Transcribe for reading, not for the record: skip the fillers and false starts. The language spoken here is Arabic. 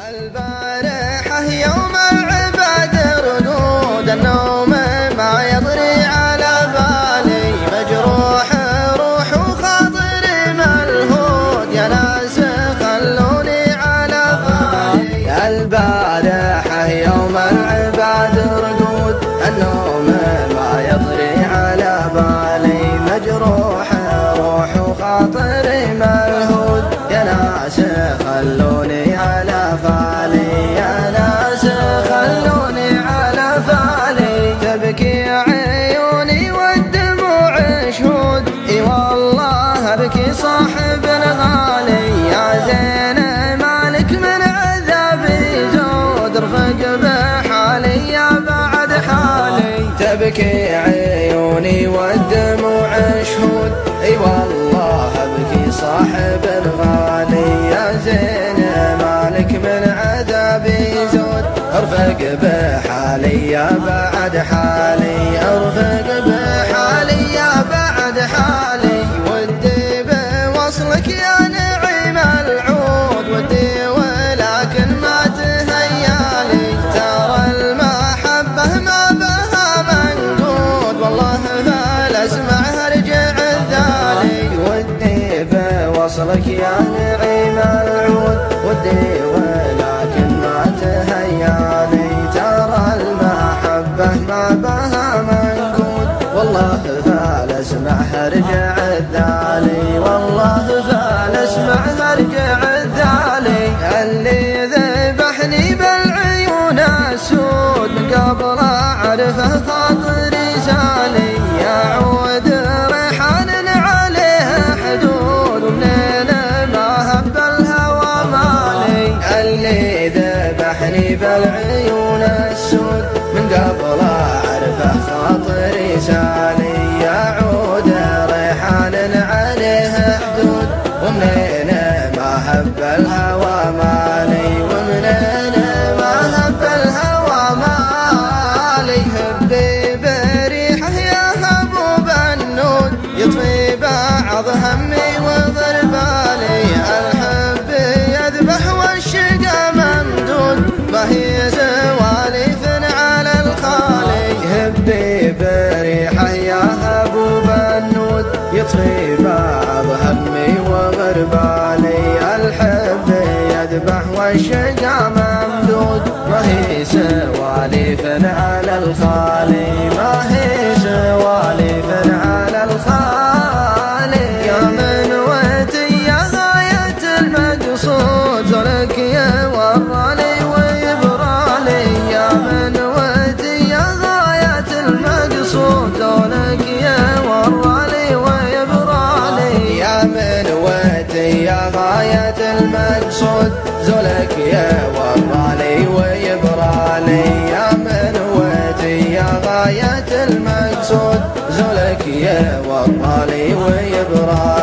البارحة يوم العباد رقود النوم ما يضري على بالي، مجروح روح وخاطري ملهود يا ناس خلوني على بالي. البارحة يوم العباد رقود النوم ما يضري على بالي، مجروح روح وخاطري ملهود يا ناس خلوني على بالي، يا ناس خلوني على بالي. تبكي عيوني والدموع شهود، اي والله ابكي صاحب الغالي، يا زين مالك من عذابي زود ارفق بحالي يا بعد حالي. تبكي عيوني والدموع شهود، اي والله ابكي صاحب الغالي، يا زين مالك من عذابي زود ارفق بحالي يا بعد حالي، ارفق بحالي يا بعد حالي. ودي بوصلك يا نعيم العود، ودي ولكن ما تهيالي، ترى المحبة ما بها منقود والله فلاسمعها ارجع الذالي. ودي بوصلك يا نعيم العود، ودي ولكن ما تهيالي، ترى المحبة ما بها منقود والله فلاسمعها ارجع الذالي، والله فلاسمعها ارجع الذالي. اللي ذبحني بالعيون السود من قبل اعرفه خاطري سالي، يعود ريحان عليه حدود ومنين ما هب الهوى مالي. اللي ذبحني بالعيون السود من قبل اعرفه خاطري سالي، يعود ريحان عليه حدود ومنين ما هب الهوى مالي، ومنين ما هب الهوى مالي. هبي بريحه يا هبوب النود يطفي بعض همي وضربالي، الحب يذبح والشقا ممدود ما هي سواليف على الخالي. هبي بريحه يا هبوب النود يطفي بعض همي وغربالي، الحب يذبح والشقا ممدود ما هي سواليف على الخالي، ما هي سواليف على الخالي. يا من وتي يا غاية المقصود زرك يا ورالي ويبرالي، يا من وتي يا غاية المقصود زرك يا ورالي ويبرالي، يا من وتي يا غاية المقصود زلك يا ورالي ويبرالي، يا من وتي يا غاية المقصود زلك يا ورالي ويبرالي.